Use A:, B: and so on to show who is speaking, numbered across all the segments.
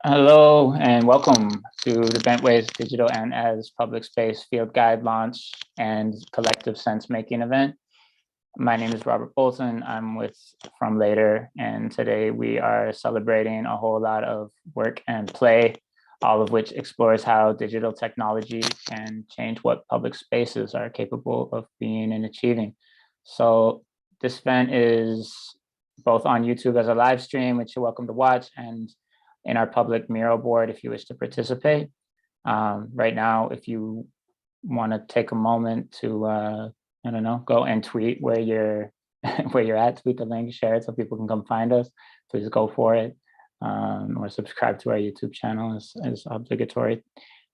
A: Hello and welcome to the Bentway's Digital and as Public Space Field Guide launch and collective sense-making event. My name is Robert Bolton. I'm with From Later, and today we are celebrating a whole lot of work and play, all of which explores how digital technology can change what public spaces are capable of being and achieving. So this event is both on YouTube as a live stream, which you're welcome to watch, and in our public Miro board if you wish to participate. Right now, if you want to take a moment to, I don't know, go and tweet where you're where you're at, tweet the link, share it so people can come find us. Please go for it, or subscribe to our YouTube channel is obligatory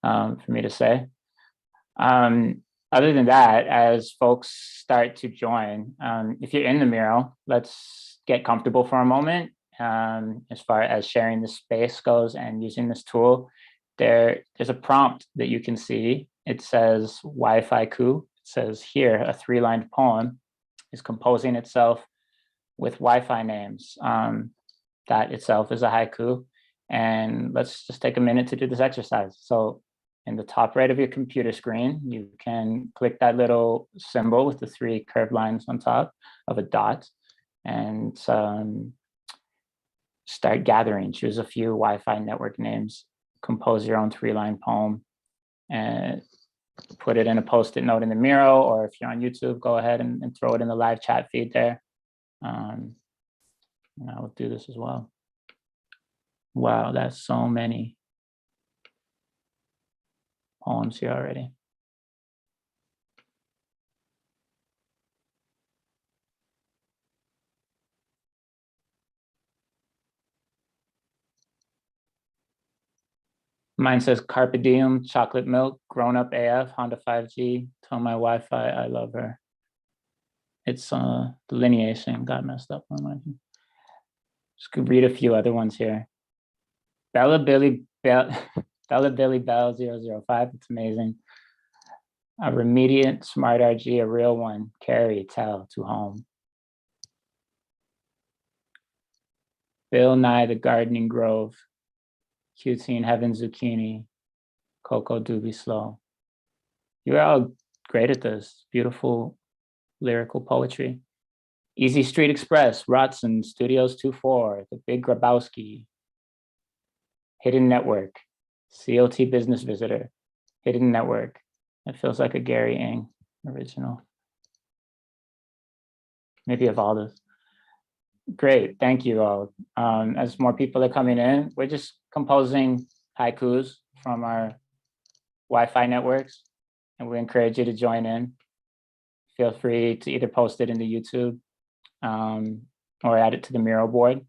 A: for me to say. Other than that, as folks start to join, if you're in the Miro, let's get comfortable for a moment. As far as sharing the space goes and using this tool, there's a prompt that you can see. It says Wi-Fi Haiku. It says here, a 3-lined poem is composing itself with Wi-Fi names. That itself is a haiku. And let's just take a minute to do this exercise. So in the top right of your computer screen, you can click that little symbol with the 3 curved lines on top of a dot, and start gathering. Choose a few Wi-Fi network names, compose your own 3-line poem, and put it in a post-it note in the Miro, or if you're on YouTube, go ahead and throw it in the live chat feed there. And I will do this as well. Wow, that's so many poems here already. Mine says Carpe Diem, chocolate milk, grown up AF, Honda 5G, tell my Wi-Fi I love her. It's the delineation got messed up on my. Just could read a few other ones here. Bella Billy Bell 005, it's amazing. A remediant smart RG, a real one, carry, tell, to home. Bill Nye, the gardening grove, Cutie in heaven, zucchini, Coco Doobie slow. You're all great at this. Beautiful lyrical poetry. Easy Street Express, Rotson, Studios 24, The Big Grabowski, Hidden Network, COT Business Visitor, Hidden Network. That feels like a Gary Ng original. Maybe Evalda's. Great, thank you all. As more people are coming in, we're just composing haikus from our Wi-Fi networks, and we encourage you to join in. Feel free to either post it into YouTube or add it to the Miro board,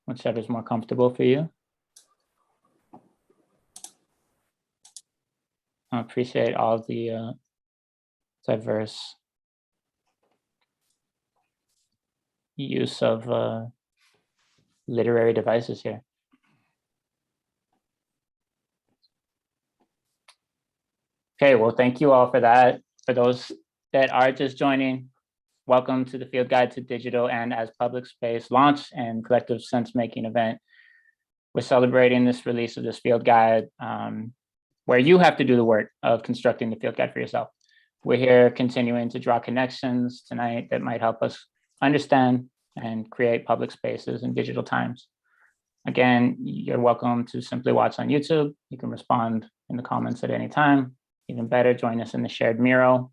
A: whichever is more comfortable for you. I appreciate all the diverse use of literary devices here. Okay, well, thank you all for that. For those that are just joining, welcome to the Field Guide to Digital and as Public Space launch and collective sense-making event. We're celebrating this release of this field guide where you have to do the work of constructing the field guide for yourself. We're here continuing to draw connections tonight that might help us understand and create public spaces in digital times. Again, you're welcome to simply watch on YouTube. You can respond in the comments at any time. Even better, join us in the shared Miro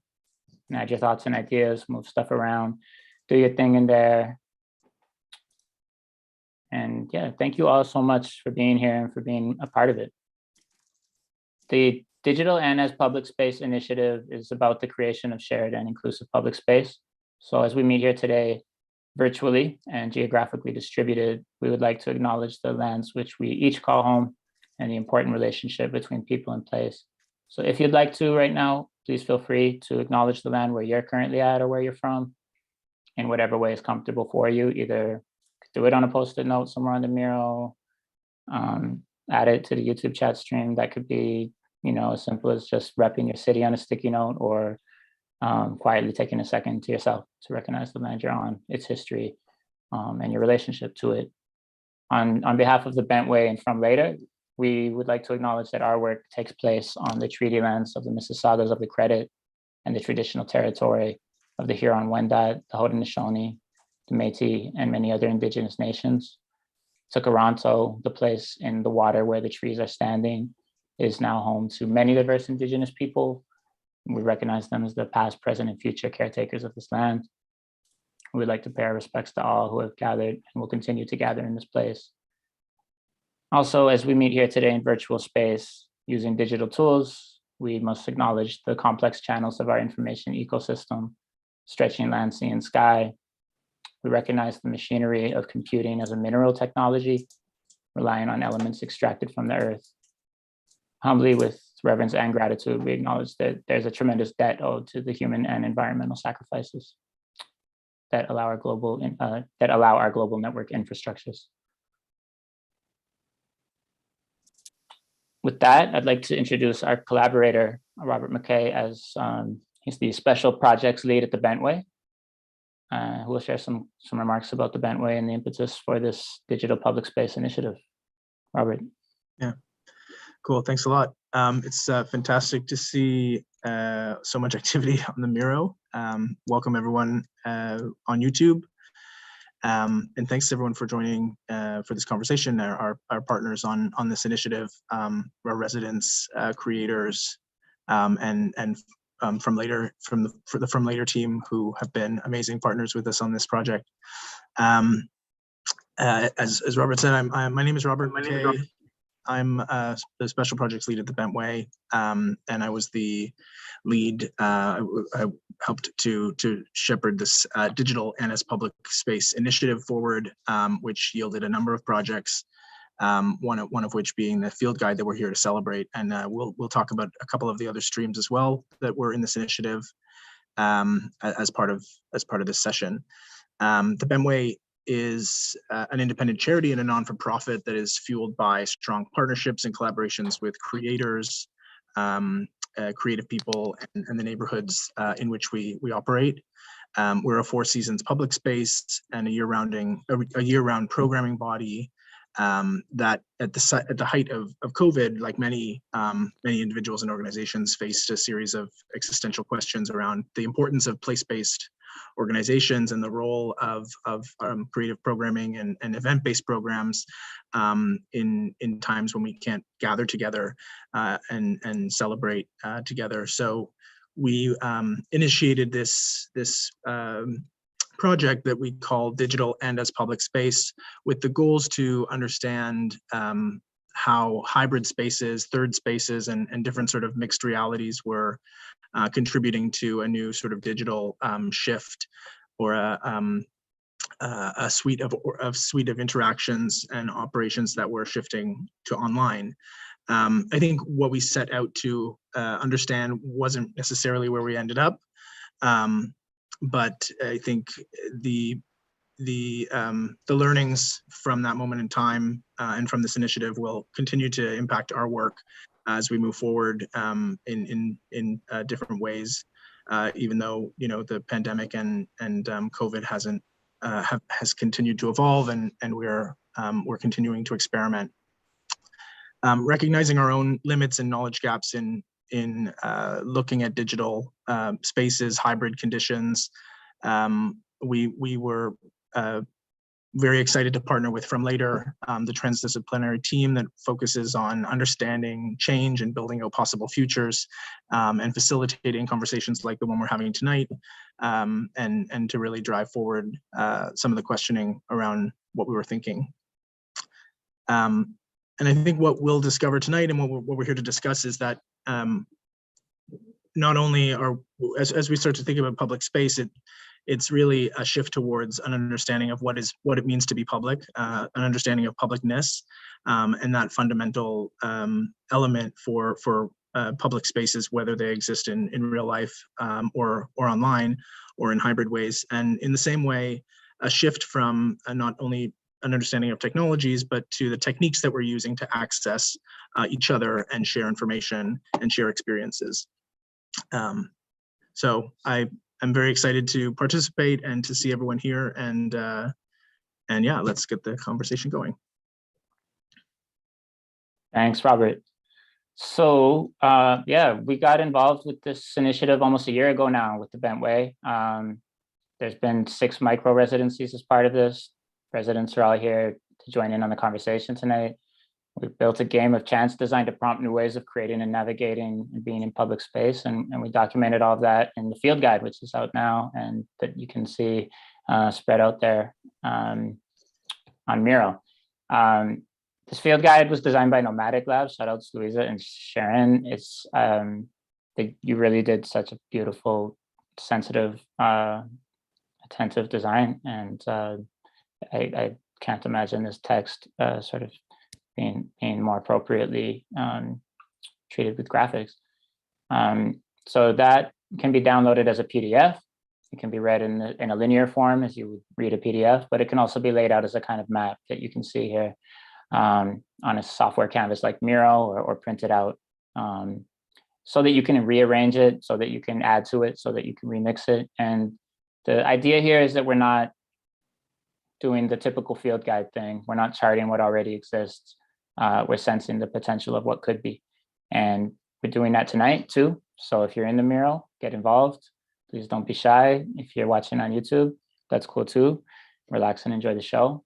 A: and add your thoughts and ideas, move stuff around, do your thing in there. And yeah, thank you all so much for being here and for being a part of it. The Digital and as Public Space initiative is about the creation of shared and inclusive public space. So as we meet here today, virtually and geographically distributed, we would like to acknowledge the lands which we each call home and the important relationship between people and place. So if you'd like to right now, please feel free to acknowledge the land where you're currently at or where you're from in whatever way is comfortable for you. Either do it on a post-it note somewhere on the Miro, add it to the YouTube chat stream. That could be, as simple as just repping your city on a sticky note, or quietly taking a second to yourself to recognize the land you're on, its history, and your relationship to it. On behalf of the Bentway and From Later, we would like to acknowledge that our work takes place on the treaty lands of the Mississaugas of the Credit and the traditional territory of the Huron-Wendat, the Haudenosaunee, the Métis, and many other Indigenous nations. Toronto, the place in the water where the trees are standing, is now home to many diverse Indigenous people. We recognize them as the past, present, and future caretakers of this land. We would like to pay our respects to all who have gathered and will continue to gather in this place. Also, as we meet here today in virtual space using digital tools, we must acknowledge the complex channels of our information ecosystem, stretching land, sea, and sky. We recognize the machinery of computing as a mineral technology, relying on elements extracted from the earth. Humbly, with reverence and gratitude, we acknowledge that there's a tremendous debt owed to the human and environmental sacrifices that allow our global network infrastructures. With that, I'd like to introduce our collaborator, Robert McKay, as he's the special projects lead at the Bentway, who will share some remarks about the Bentway and the impetus for this digital public space initiative. Robert.
B: Yeah, cool. Thanks a lot. It's fantastic to see so much activity on the Miro. Welcome everyone on YouTube. And thanks everyone for joining for this conversation. Our partners on this initiative, our residents, creators, and from later from the From Later team, who have been amazing partners with us on this project. As Robert said, my name is Robert McKay. I'm the special projects lead at the Bentway, and I was the lead. I helped to shepherd this digital and as public space initiative forward, which yielded a number of projects. One of which being the field guide that we're here to celebrate, and we'll talk about a couple of the other streams as well that were in this initiative as part of this session. The Bentway is an independent charity and a non-for-profit that is fueled by strong partnerships and collaborations with creators, creative people, and the neighborhoods in which we operate. We're a 4 seasons public space and a year-round programming body that at the height of COVID, like many individuals and organizations, faced a series of existential questions around the importance of place-based organizations and the role of creative programming and event-based programs in times when we can't gather together and celebrate together. So we initiated this project that we call Digital and as Public Space, with the goals to understand how hybrid spaces, third spaces, and different sort of mixed realities were contributing to a new sort of digital shift, or a suite of interactions and operations that were shifting to online. I think what we set out to understand wasn't necessarily where we ended up. But I think the learnings from that moment in time and from this initiative will continue to impact our work as we move forward in different ways, even though the pandemic and COVID has continued to evolve, and we're continuing to experiment. Recognizing our own limits and knowledge gaps in looking at digital spaces, hybrid conditions, we were very excited to partner with From Later, the transdisciplinary team that focuses on understanding change and building out possible futures, and facilitating conversations like the one we're having tonight, and to really drive forward some of the questioning around what we were thinking. And I think what we'll discover tonight and what we're here to discuss is that not only as we start to think about public space, it's really a shift towards an understanding of what it means to be public, an understanding of publicness, and that fundamental element for public spaces, whether they exist in real life or online or in hybrid ways. And in the same way, a shift from not only an understanding of technologies, but to the techniques that we're using to access each other and share information and share experiences. So I'm very excited to participate and to see everyone here, and yeah, let's get the conversation going.
A: Thanks, Robert. So yeah, we got involved with this initiative almost a year ago now with the Bentway. There's been 6 micro residencies as part of this. Residents are all here to join in on the conversation tonight. We built a game of chance designed to prompt new ways of creating and navigating and being in public space. And we documented all of that in the field guide, which is out now and that you can see spread out there on Miro. This field guide was designed by Nomadic Labs. Shout out to Louisa and Sharon. You really did such a beautiful, sensitive, attentive design. And I can't imagine this text sort of being more appropriately treated with graphics. So that can be downloaded as a PDF. It can be read in a linear form as you would read a PDF, but it can also be laid out as a kind of map that you can see here on a software canvas like Miro or print it out so that you can rearrange it, so that you can add to it, so that you can remix it. And the idea here is that we're not doing the typical field guide thing. We're not charting what already exists. We're sensing the potential of what could be. And we're doing that tonight too. So if you're in the Miro, get involved. Please don't be shy. If you're watching on YouTube, that's cool too. Relax and enjoy the show.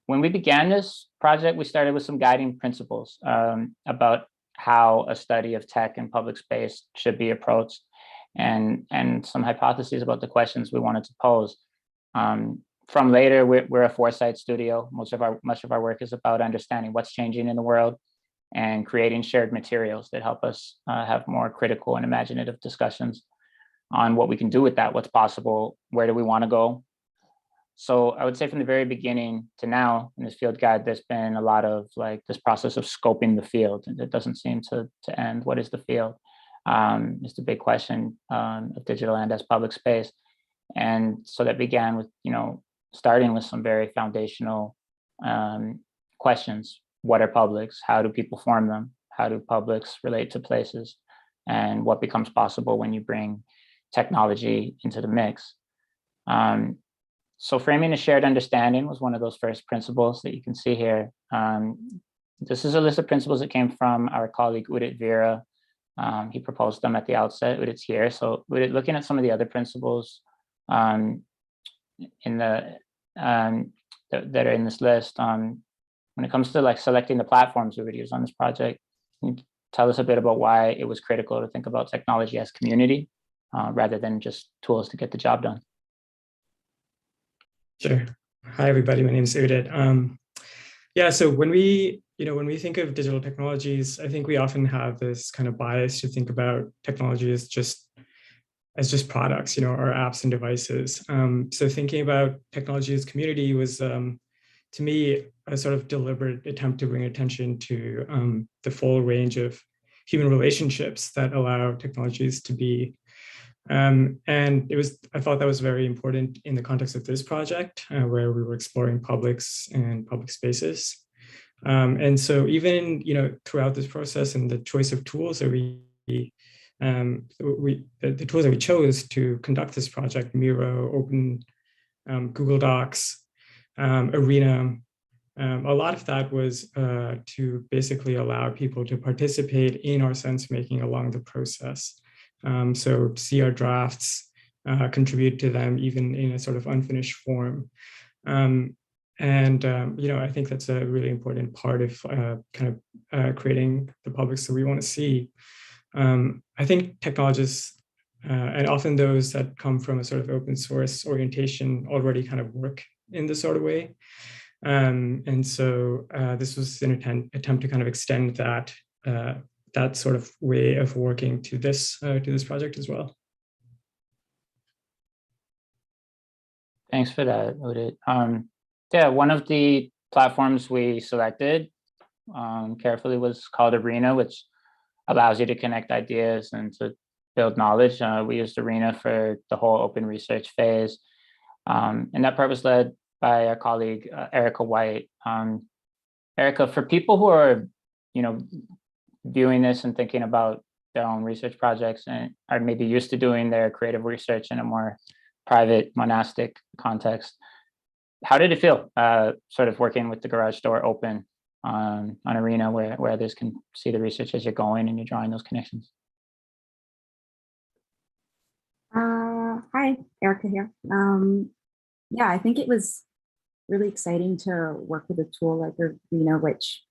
A: When we began this project, we started with some guiding principles about how a study of tech and public space should be approached, and some hypotheses about the questions we wanted to pose. From Later, we're a foresight studio. Much of our work is about understanding what's changing in the world and creating shared materials that help us have more critical and imaginative discussions on what we can do with that, what's possible, where do we want to go. So I would say from the very beginning to now in this field guide, there's been a lot of like this process of scoping the field, and it doesn't seem to end. What is the field? Is the big question of digital and as public space. And so that began with, starting with some very foundational questions. What are publics? How do people form them? How do publics relate to places? And what becomes possible when you bring technology into the mix? So framing a shared understanding was one of those first principles that you can see here. This is a list of principles that came from our colleague Udit Vera. He proposed them at the outset. Udit's here. So Udit, looking at some of the other principles that are in this list, when it comes to like selecting the platforms we would use on this project, can you tell us a bit about why it was critical to think about technology as community rather than just tools to get the job done?
C: Sure. Hi, everybody. My name is Udit. Yeah, so when we think of digital technologies, I think we often have this kind of bias to think about technology as just products, or apps and devices. So thinking about technology as community was, to me, a sort of deliberate attempt to bring attention to the full range of human relationships that allow technologies to be. And I thought that was very important in the context of this project, where we were exploring publics and public spaces. And so even, throughout this process and the choice of tools that the tools that we chose to conduct this project, Miro, Open, Google Docs, Arena, a lot of that was to basically allow people to participate in our sense making along the process. So see our drafts, contribute to them even in a sort of unfinished form. I think that's a really important part of creating the publics that we want to see. I think technologists, and often those that come from a sort of open source orientation, already kind of work in this sort of way. So this was an attempt to kind of extend that sort of way of working to this project as well.
A: Thanks for that, Udit. Yeah, one of the platforms we selected carefully was called Arena, which allows you to connect ideas and to build knowledge. We used Arena for the whole open research phase. And that part was led by our colleague, Erica White. Erica, for people who are, viewing this and thinking about their own research projects and are maybe used to doing their creative research in a more private monastic context, how did it feel sort of working with the garage door open on Arena where others can see the research as you're going and you're drawing those connections?
D: Hi, Erica here. Yeah, I think it was really exciting to work with a tool like Arena, which,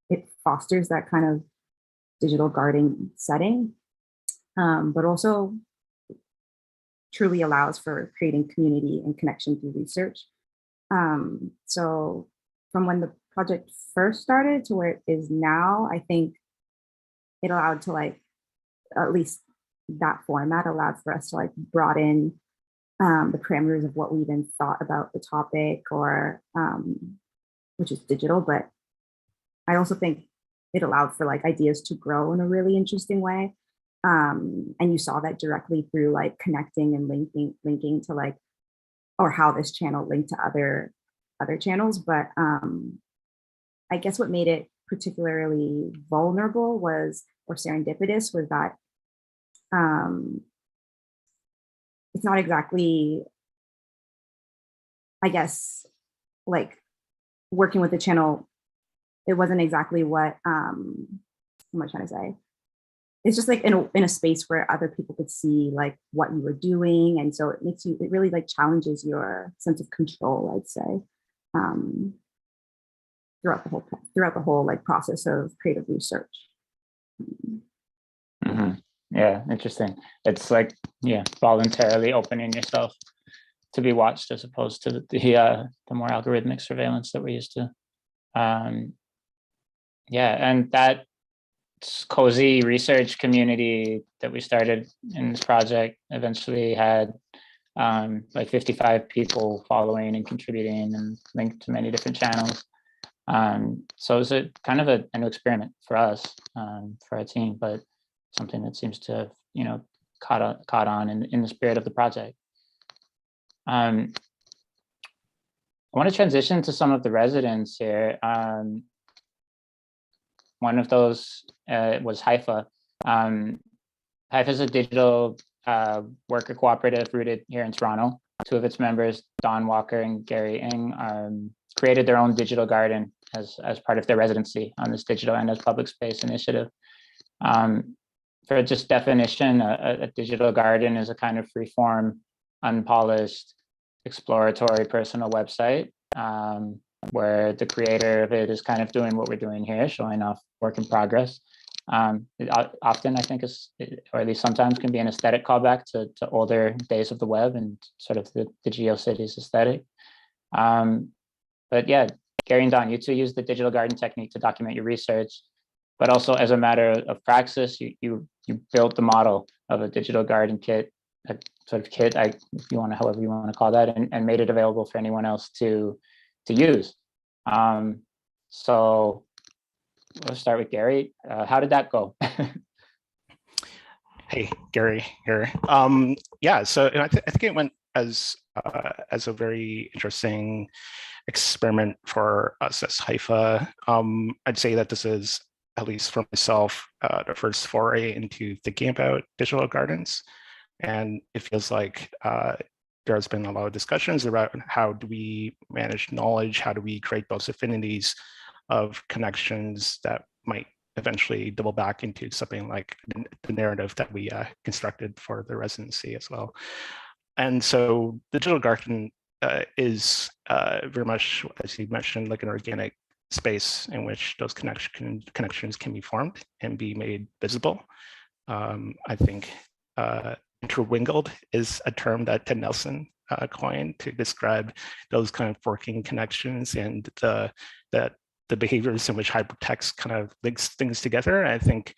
D: it fosters that kind of digital garden setting, but also truly allows for creating community and connection through research. So from when the project first started to where it is now, I think it allowed to at least that format allowed for us to broaden the parameters of what we even thought about the topic, or which is digital. But I also think it allowed for ideas to grow in a really interesting way. And you saw that directly through connecting and linking to or how this channel linked to other channels. But I guess what made it particularly vulnerable or serendipitous was that it's not exactly, I guess, working with the channel, it wasn't exactly what am I trying to say? It's just in a space where other people could see what you were doing. And so it really challenges your sense of control, I'd say, throughout the whole process of creative research.
A: Mm-hmm. Yeah, interesting. It's voluntarily opening yourself to be watched as opposed to the more algorithmic surveillance that we're used to. Yeah, and that cozy research community that we started in this project eventually had 55 people following and contributing and linked to many different channels. So it was a kind of a new experiment for us, for our team, but something that seems to have, caught on in the spirit of the project. I want to transition to some of the residents here. One of those was Haifa. Haifa is a digital worker cooperative rooted here in Toronto. Two of its members, Don Walker and Gary Ng, created their own digital garden as part of their residency on this digital and as public space initiative. For just definition, a digital garden is a kind of free-form, unpolished, exploratory personal website where the creator of it is kind of doing what we're doing here, showing off work in progress. It often, I think, or at least sometimes, can be an aesthetic callback to older days of the web and sort of the GeoCities aesthetic. But yeah, Gary and Don, you two use the digital garden technique to document your research, but also as a matter of praxis, you built the model of a digital garden kit, a sort of kit, if you want to, however you want to call that, and made it available for anyone else to use. So let's start with Gary. How did that go?
E: Hey, Gary here. Yeah, so I think it went as a very interesting experiment for us as Haifa. I'd say that this is, at least for myself, the first foray into thinking about digital gardens. And it feels like there's been a lot of discussions about how do we manage knowledge, how do we create those affinities of connections that might eventually double back into something like the narrative that we constructed for the residency as well. And so the digital garden is very much, as you mentioned, like an organic space in which those connections can be formed and be made visible. I think interwingled is a term that Ted Nelson coined to describe those kind of working connections and the behaviors in which hypertext kind of links things together. I think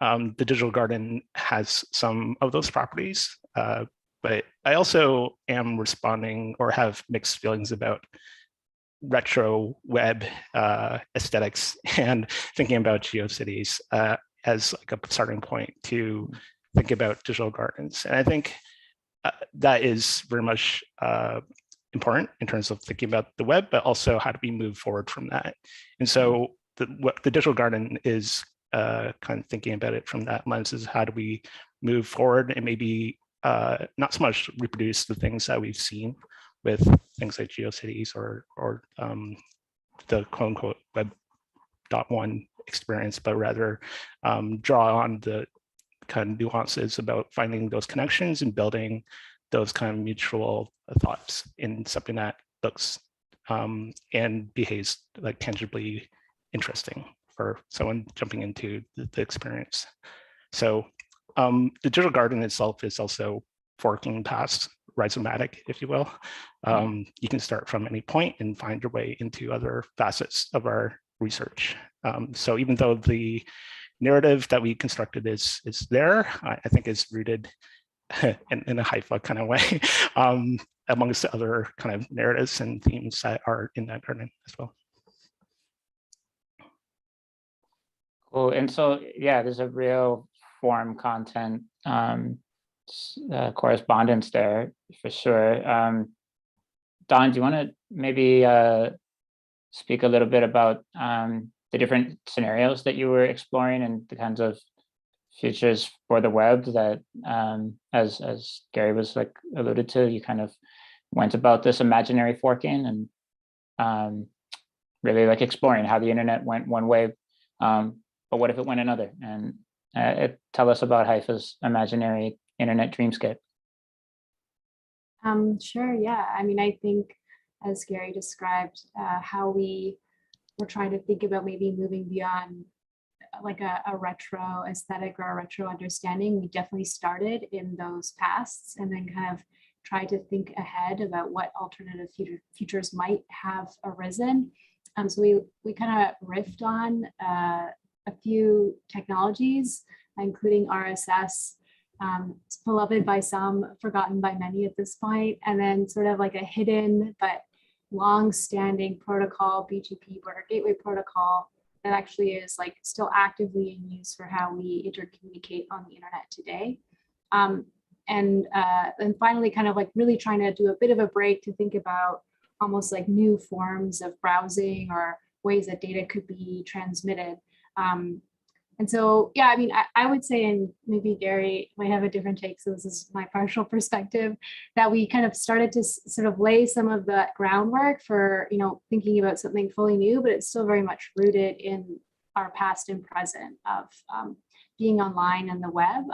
E: the digital garden has some of those properties, but I also am responding or have mixed feelings about retro web aesthetics and thinking about GeoCities as like a starting point to think about digital gardens. And I think that is very much important in terms of thinking about the web, but also how do we move forward from that. And so what the digital garden is kind of thinking about it from that lens is how do we move forward and maybe not so much reproduce the things that we've seen with things like GeoCities or the quote unquote Web.1 experience, but rather draw on the kind of nuances about finding those connections and building those kind of mutual thoughts in something that looks and behaves like tangibly interesting for someone jumping into the experience. So the digital garden itself is also forking past rhizomatic, if you will. You can start from any point and find your way into other facets of our research. So even though the narrative that we constructed is there, I think is rooted in a Haifa kind of way, amongst the other kind of narratives and themes that are in that garden as well.
A: Cool. And so, yeah, there's a real form content correspondence there for sure. Don, do you want to maybe speak a little bit about the different scenarios that you were exploring and the kinds of futures for the web that, as Gary was like alluded to, you kind of went about this imaginary forking and really like exploring how the internet went one way, but what if it went another? And tell us about Haifa's imaginary internet dreamscape.
F: Sure, yeah. I mean, I think as Gary described, how we were trying to think about maybe moving beyond like a retro aesthetic or a retro understanding. We definitely started in those pasts and then kind of tried to think ahead about what alternative futures might have arisen. So we kind of riffed on a few technologies, including RSS, it's beloved by some, forgotten by many at this point, and then sort of like a hidden but long-standing protocol, BGP, Border Gateway Protocol, that actually is like still actively in use for how we intercommunicate on the internet today. And finally, kind of like really trying to do a bit of a break to think about almost like new forms of browsing or ways that data could be transmitted. And so, yeah, I mean, I would say, and maybe Gary might have a different take, so this is my partial perspective, that we kind of started to sort of lay some of the groundwork for, you know, thinking about something fully new, but it's still very much rooted in our past and present of being online and the web.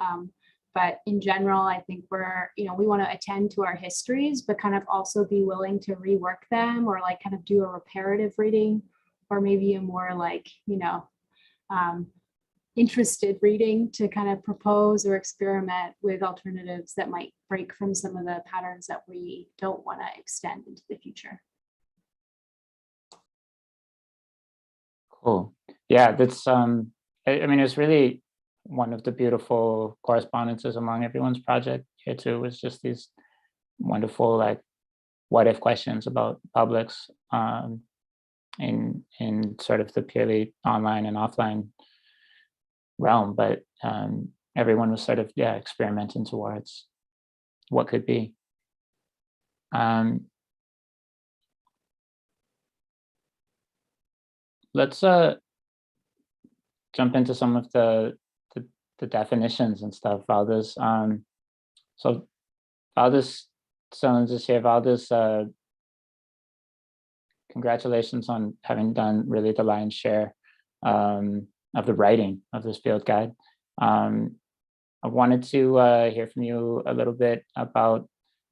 F: But in general, I think we're, you know, we want to attend to our histories, but kind of also be willing to rework them or like kind of do a reparative reading, or maybe a more like, you know, interested reading to kind of propose or experiment with alternatives that might break from some of the patterns that we don't want to extend into the future.
A: Cool. Yeah, that's I mean, it's really one of the beautiful correspondences among everyone's project here too, was just these wonderful like what if questions about publics in sort of the purely online and offline realm, but everyone was sort of, yeah, experimenting towards what could be. Let's jump into some of the definitions and stuff. Valdez, so Valdez Stones is here. Valdez, congratulations on having done really the lion's share of the writing of this field guide. I wanted to hear from you a little bit about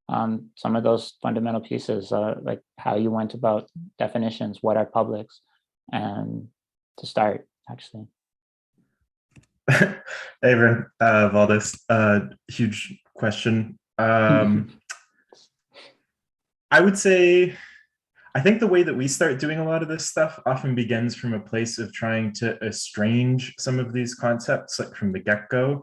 A: some of those fundamental pieces, like how you went about definitions, what are publics, and to start, actually.
G: Hey, everyone, Valdez, huge question. I would say, I think the way that we start doing a lot of this stuff often begins from a place of trying to estrange some of these concepts, like from the get-go.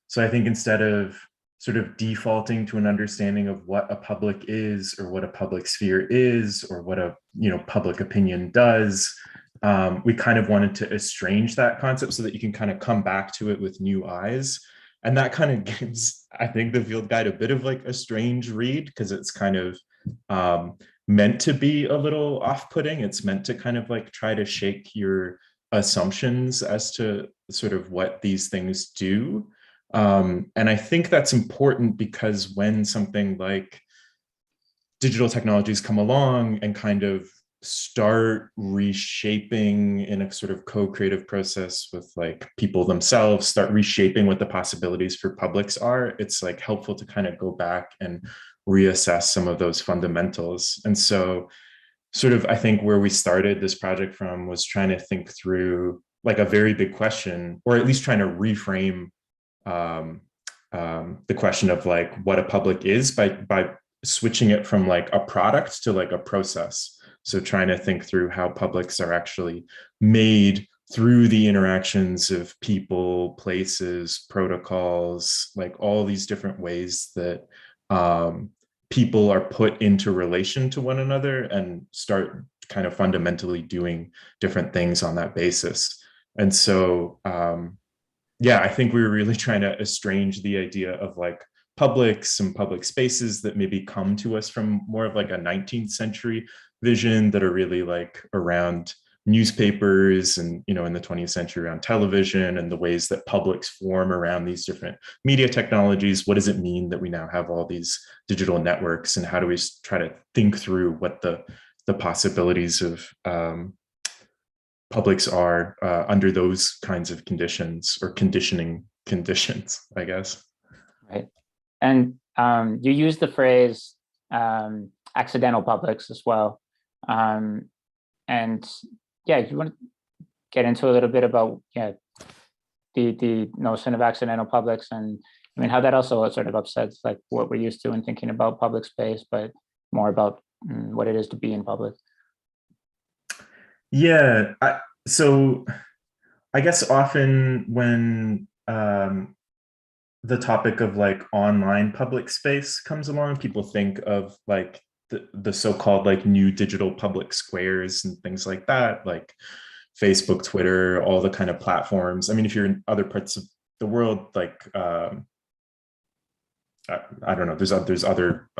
G: So I think instead of sort of defaulting to an understanding of what a public is, or what a public sphere is, or what a, you know, public opinion does, we kind of wanted to estrange that concept so that you can kind of come back to it with new eyes. And that kind of gives, I think, the field guide a bit of like a strange read, because it's kind of meant to be a little off-putting. It's meant to kind of like try to shake your assumptions as to sort of what these things do. And I think that's important because when something like digital technologies come along and kind of start reshaping in a sort of co-creative process with like people themselves, start reshaping what the possibilities for publics are, it's like helpful to kind of go back and reassess some of those fundamentals. And so sort of, I think where we started this project from was trying to think through like a very big question, or at least trying to reframe the question of like what a public is by switching it from like a product to like a process. So trying to think through how publics are actually made through the interactions of people, places, protocols, like all these different ways that people are put into relation to one another and start kind of fundamentally doing different things on that basis. And so, yeah, I think we were really trying to estrange the idea of like publics and public spaces that maybe come to us from more of like a 19th century vision that are really like around newspapers and, you know, in the 20th century around television and the ways that publics form around these different media technologies. What does it mean that we now have all these digital networks, and how do we try to think through what the possibilities of publics are under those kinds of conditions, or conditioning conditions, I guess.
A: Right. And you use the phrase accidental publics as well. And yeah, you want to get into a little bit about the notion of accidental publics, and I mean how that also sort of upsets like what we're used to in thinking about public space, but more about what it is to be in public.
G: Yeah, so I guess often when the topic of like online public space comes along, people think of like the so-called like new digital public squares and things like that, like Facebook, Twitter, all the kind of platforms. I mean, if you're in other parts of the world, like I don't know, there's other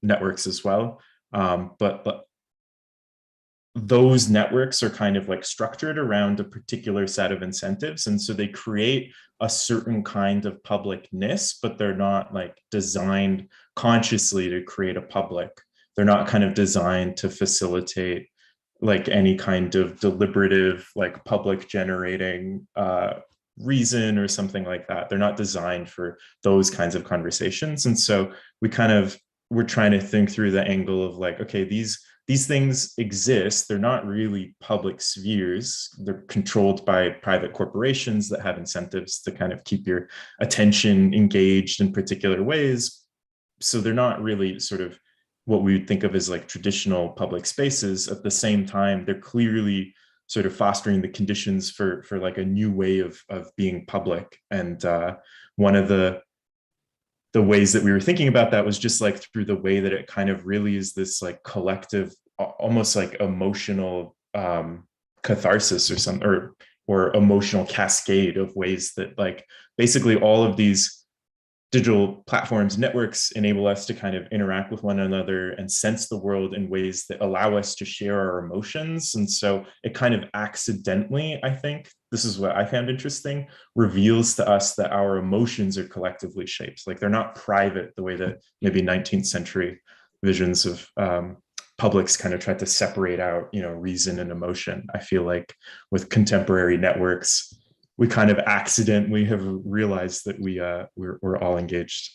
G: networks as well, but those networks are kind of like structured around a particular set of incentives. And so they create a certain kind of publicness, but they're not like designed consciously to create a public. They're not kind of designed to facilitate like any kind of deliberative, like public generating reason or something like that. They're not designed for those kinds of conversations. And so we're trying to think through the angle of like, okay, these things exist. They're not really public spheres. They're controlled by private corporations that have incentives to kind of keep your attention engaged in particular ways. So they're not really sort of what we would think of as like traditional public spaces. At the same time, they're clearly sort of fostering the conditions for like a new way of being public. And one of the ways that we were thinking about that was just like through the way that it kind of really is this like collective, almost like emotional catharsis or some, or emotional cascade of ways that like basically all of these digital platforms, networks enable us to kind of interact with one another and sense the world in ways that allow us to share our emotions. And so it kind of accidentally, I think, this is what I found interesting, reveals to us that our emotions are collectively shaped. Like they're not private the way that maybe 19th century visions of publics kind of tried to separate out, you know, reason and emotion. I feel like with contemporary networks, we kind of accidentally have realized that we're all engaged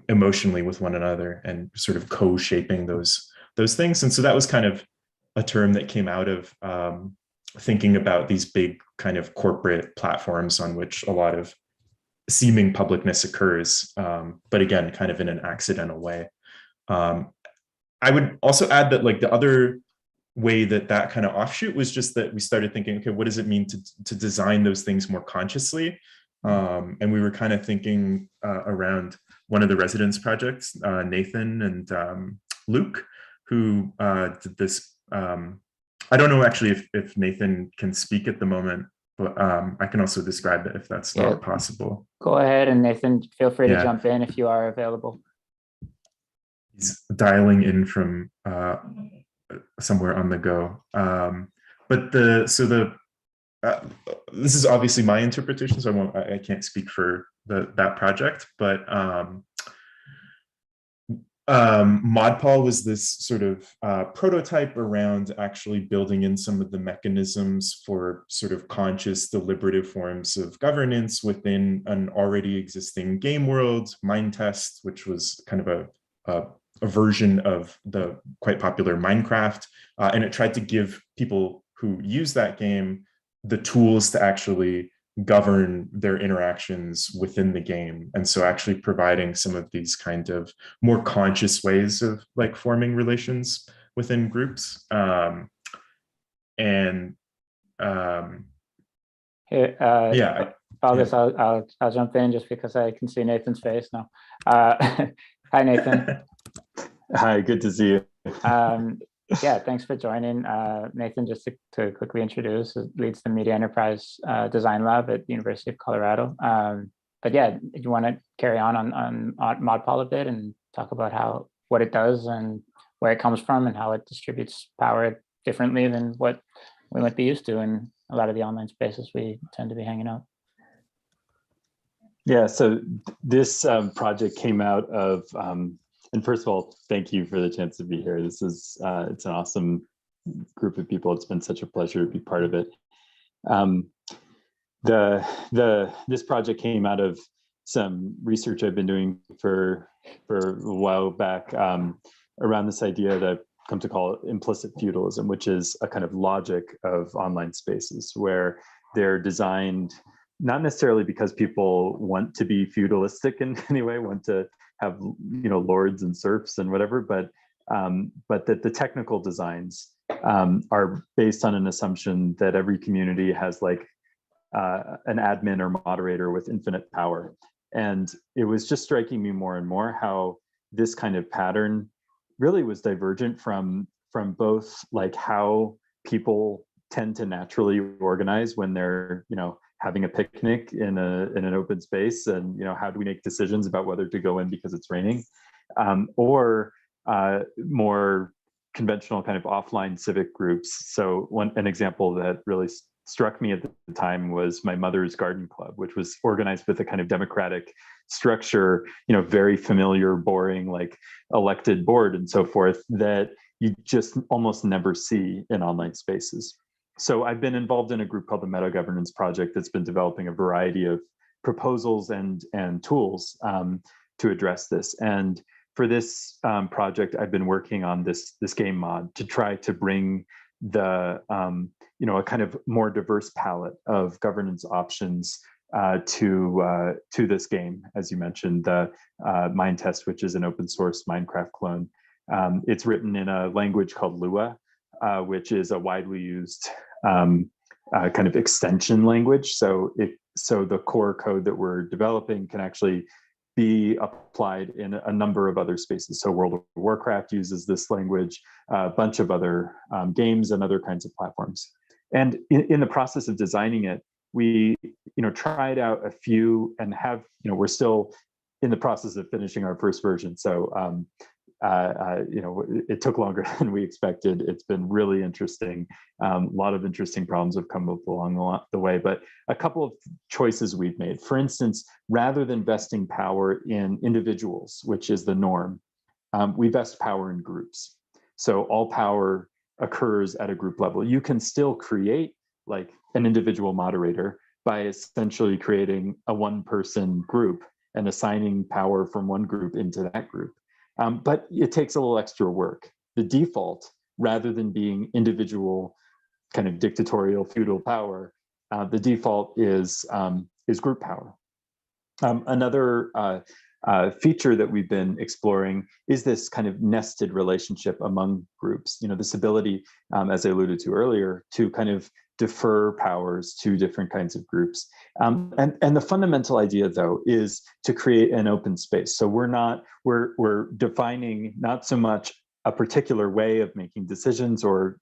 G: emotionally with one another and sort of co-shaping those things. And so that was kind of a term that came out of thinking about these big kind of corporate platforms on which a lot of seeming publicness occurs, but again, kind of in an accidental way. I would also add that like the other way that kind of offshoot was just that we started thinking, okay, what does it mean to design those things more consciously? And we were kind of thinking around one of the residence projects, Nathan and Luke, who did this. I don't know actually if Nathan can speak at the moment, but I can also describe it if that's not possible.
A: Go ahead, and Nathan, feel free to jump in if you are available.
G: He's dialing in from somewhere on the go. But this is obviously my interpretation, so I can't speak for that project, but Modpol was this sort of prototype around actually building in some of the mechanisms for sort of conscious, deliberative forms of governance within an already existing game world, Mindtest, which was kind of a version of the quite popular Minecraft. And it tried to give people who use that game the tools to actually govern their interactions within the game. And so actually providing some of these kind of more conscious ways of like forming relations within groups.
A: Here,
G: yeah.
A: August, I'll jump in just because I can see Nathan's face now. Hi, Nathan.
H: Hi, good to see you.
A: Yeah, thanks for joining. Nathan, just to quickly introduce, leads the Media Enterprise Design Lab at the University of Colorado. But yeah, you want to carry on Modpol a bit and talk about what it does and where it comes from and how it distributes power differently than what we might be used to in a lot of the online spaces we tend to be hanging out.
H: Yeah, so this project came out of, and first of all, thank you for the chance to be here. This is, it's an awesome group of people. It's been such a pleasure to be part of it. This project came out of some research I've been doing for a while back around this idea that I've come to call implicit feudalism, which is a kind of logic of online spaces where they're designed not necessarily because people want to be feudalistic in any way, want to have lords and serfs and whatever, but that the technical designs are based on an assumption that every community has like an admin or moderator with infinite power. And it was just striking me more and more how this kind of pattern really was divergent from both like how people tend to naturally organize when they're having a picnic in an open space, and how do we make decisions about whether to go in because it's raining, or more conventional kind of offline civic groups. So an example that really struck me at the time was my mother's garden club, which was organized with a kind of democratic structure, very familiar, boring, like elected board and so forth, that you just almost never see in online spaces. So I've been involved in a group called the Meta Governance Project that's been developing a variety of proposals and tools to address this. And for this project, I've been working on this game mod to try to bring the a kind of more diverse palette of governance options to this game. As you mentioned, the Mindtest, which is an open source Minecraft clone. It's written in a language called Lua, which is a widely used kind of extension language. So the core code that we're developing can actually be applied in a number of other spaces. So World of Warcraft uses this language, a bunch of other games and other kinds of platforms. And in the process of designing it, we tried out a few and have, we're still in the process of finishing our first version. So it took longer than we expected. It's been really interesting. A lot of interesting problems have come up along the way, but a couple of choices we've made. For instance, rather than vesting power in individuals, which is the norm, we vest power in groups. So all power occurs at a group level. You can still create like an individual moderator by essentially creating a one-person group and assigning power from one group into that group. But it takes a little extra work. The default, rather than being individual kind of dictatorial feudal power, the default is group power. Another feature that we've been exploring is this kind of nested relationship among groups. This ability, as I alluded to earlier, to kind of defer powers to different kinds of groups. And the fundamental idea, though, is to create an open space. So we're defining not so much a particular way of making decisions or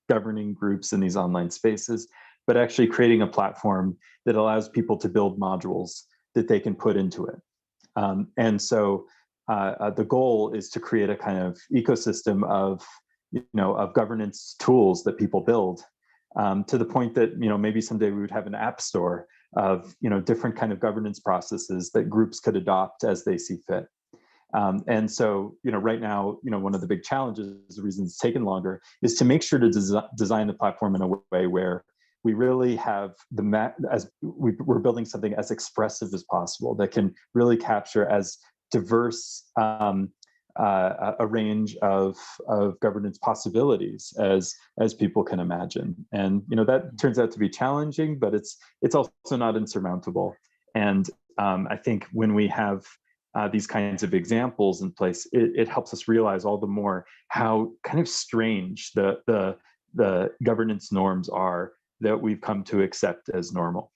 H: governing groups in these online spaces, but actually creating a platform that allows people to build modules that they can put into it. And so the goal is to create a kind of ecosystem of governance tools that people build, to the point that maybe someday we would have an app store of different kind of governance processes that groups could adopt as they see fit. And so, right now, one of the big challenges, the reason it's taken longer, is to make sure to design the platform in a way where we really have we're building something as expressive as possible that can really capture as diverse a range of governance possibilities as people can imagine. And that turns out to be challenging, but it's also not insurmountable. And I think when we have these kinds of examples in place, it helps us realize all the more how kind of strange the governance norms are that we've come to accept as normal.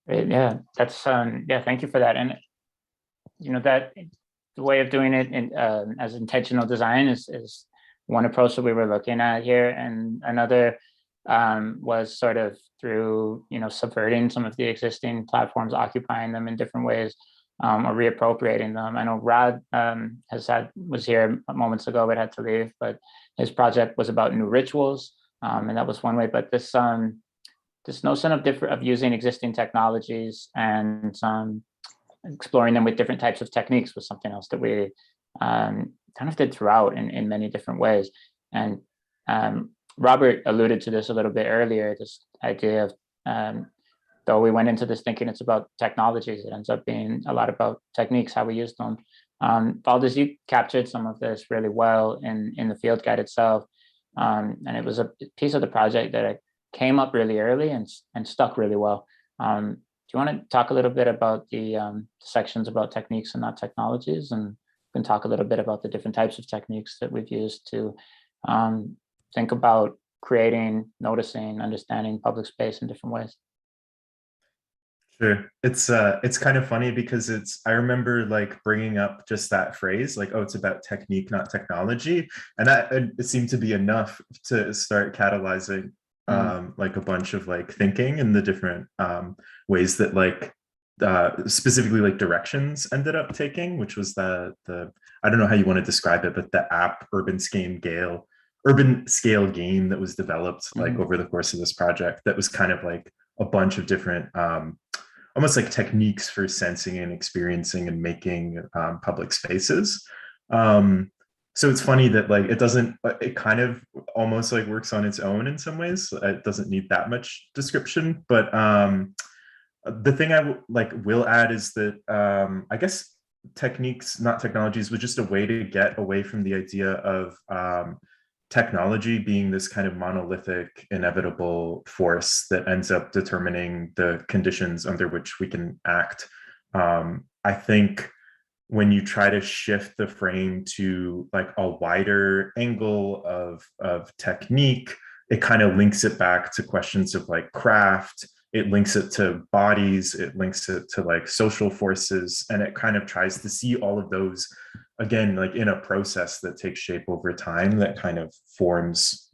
A: Yeah, that's yeah, thank you for that. And that the way of doing it in, as intentional design is one approach that we were looking at here, and another was sort of through subverting some of the existing platforms, occupying them in different ways, or reappropriating them. I know Rod was here moments ago but had to leave, but his project was about new rituals, and that was one way. But this notion of using existing technologies and exploring them with different types of techniques was something else that we kind of did throughout in many different ways. And Robert alluded to this a little bit earlier, this idea of though we went into this thinking it's about technologies, it ends up being a lot about techniques, how we use them. Valdez, you captured some of this really well in the field guide itself. And it was a piece of the project that came up really early and stuck really well. Do you want to talk a little bit about the sections about techniques and not technologies, and we can talk a little bit about the different types of techniques that we've used to think about creating, noticing, understanding public space in different ways?
G: Sure. It's kind of funny because I remember like bringing up just that phrase, like, oh, it's about technique, not technology. And that it seemed to be enough to start catalyzing like a bunch of like thinking in the different ways that like specifically like directions ended up taking, which was the I don't know how you want to describe it, but the app urban scale game that was developed like over the course of this project, that was kind of like a bunch of different almost like techniques for sensing and experiencing and making public spaces. So it's funny that like it kind of almost like works on its own in some ways. It doesn't need that much description. But the thing I will add is that I guess techniques, not technologies, was just a way to get away from the idea of technology being this kind of monolithic, inevitable force that ends up determining the conditions under which we can act. I think when you try to shift the frame to like a wider angle of technique, it kind of links it back to questions of like craft, it links it to bodies, it links it to like social forces, and it kind of tries to see all of those again, like in a process that takes shape over time, that kind of forms,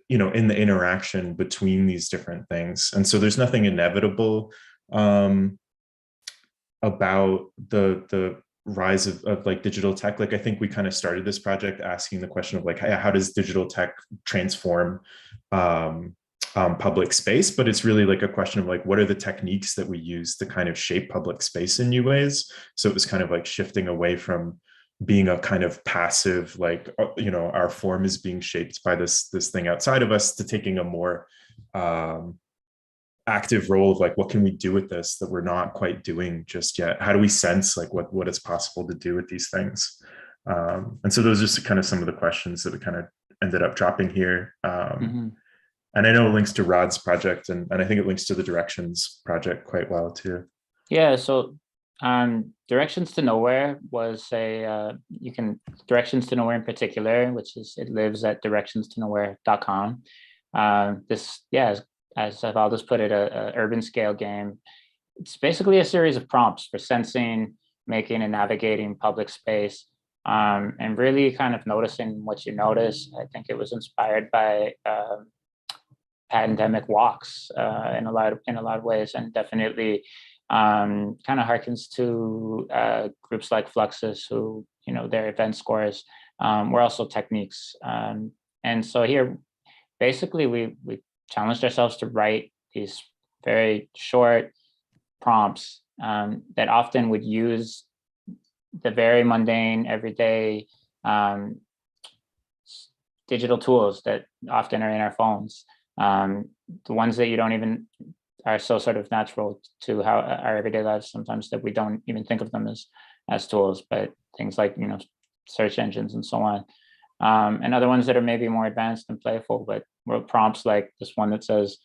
G: in the interaction between these different things. And so there's nothing inevitable about the rise of like digital tech. Like I think we kind of started this project asking the question of like, how does digital tech transform public space? But it's really like a question of like, what are the techniques that we use to kind of shape public space in new ways? So it was kind of like shifting away from being a kind of passive, like, our form is being shaped by this thing outside of us, to taking a more active role of like, what can we do with this that we're not quite doing just yet? How do we sense like what is possible to do with these things? And so those are just kind of some of the questions that we kind of ended up dropping here. And I know it links to Rod's project, and I think it links to the Directions project quite well too.
A: Yeah, so Directions to Nowhere was Directions to Nowhere in particular, which is, it lives at directionstonowhere.com. This, yeah, as Valdez put it, a urban scale game. It's basically a series of prompts for sensing, making, and navigating public space, and really kind of noticing what you notice. I think it was inspired by pandemic walks in a lot of ways, and definitely kind of harkens to groups like Fluxus, who, their event scores were also techniques. And so here, basically, we challenged ourselves to write these very short prompts that often would use the very mundane, everyday digital tools that often are in our phones, the ones that you don't even are so sort of natural to how our everyday lives sometimes that we don't even think of them as tools, but things like, you know, search engines and so on. And other ones that are maybe more advanced and playful, but were prompts like this one that says,